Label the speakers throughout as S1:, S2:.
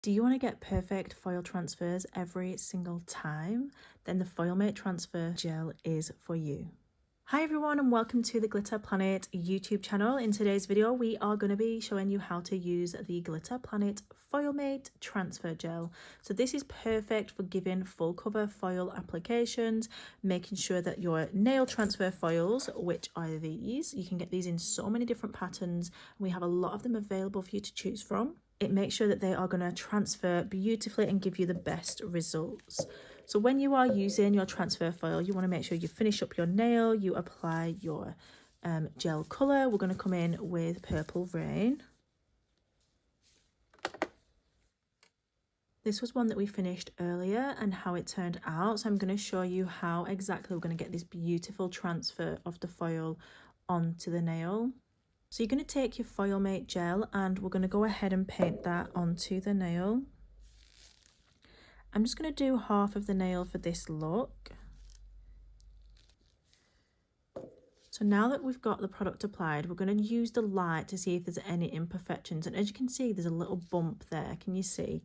S1: Do you want to get perfect foil transfers every single time? Then the FoilMate Transfer Gel is for you. Hi everyone and welcome to the Glitter Planet YouTube channel. In today's video we are going to be showing you how to use the Glitter Planet FoilMate Transfer Gel. So this is perfect for giving full cover foil applications, making sure that your nail transfer foils, which are these, you can get these in so many different patterns. We have a lot of them available for you to choose from. It makes sure that they are going to transfer beautifully and give you the best results. So when you are using your transfer foil, you want to make sure you finish up your nail, you apply your gel colour. We're going to come in with Purple Rain. This was one that we finished earlier and how it turned out. So I'm going to show you how exactly we're going to get this beautiful transfer of the foil onto the nail. So you're going to take your FoilMate gel and we're going to go ahead and paint that onto the nail. I'm just going to do half of the nail for this look. So now that we've got the product applied, we're going to use the light to see if there's any imperfections. And as you can see, there's a little bump there. Can you see?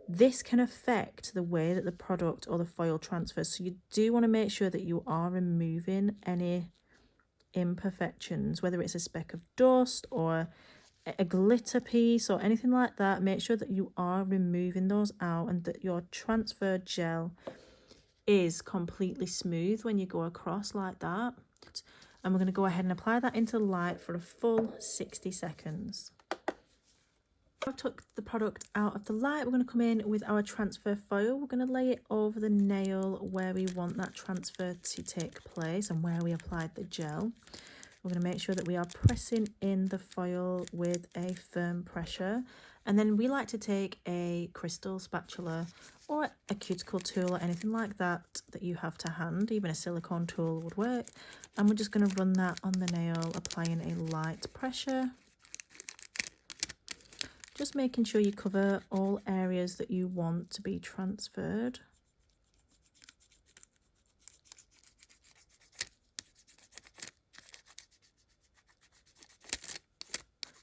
S1: This can affect the way that the product or the foil transfers. So you do want to make sure that you are removing any imperfections, whether it's a speck of dust or a glitter piece or anything like that. Make sure that you are removing those out and that your transfer gel is completely smooth when you go across like that. And we're going to go ahead and apply that into the light for a full 60 seconds. I've took the product out of the light. We're going to come in with our transfer foil. We're going to lay it over the nail where we want that transfer to take place and where we applied the gel. We're going to make sure that we are pressing in the foil with a firm pressure. And then we like to take a crystal spatula or a cuticle tool or anything like that that you have to hand. Even a silicone tool would work. And we're just going to run that on the nail, applying a light pressure. Just making sure you cover all areas that you want to be transferred.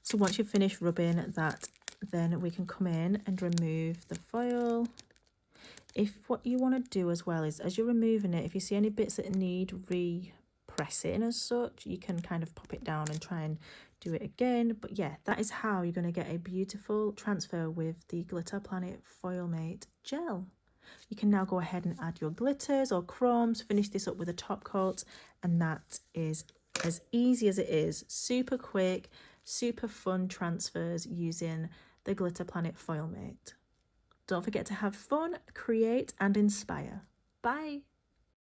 S1: So once you've finished rubbing that, then we can come in and remove the foil. If what you want to do as well is, as you're removing it, if you see any bits that need repressing as such, you can kind of pop it down and try and do it again. But yeah, that is how you're going to get a beautiful transfer with the Glitter Planet FoilMate gel. You can now go ahead and add your glitters or chromes, finish this up with a top coat, and that is as easy as it is. Super quick, super fun transfers using the Glitter Planet FoilMate. Don't forget to have fun, create and inspire. Bye!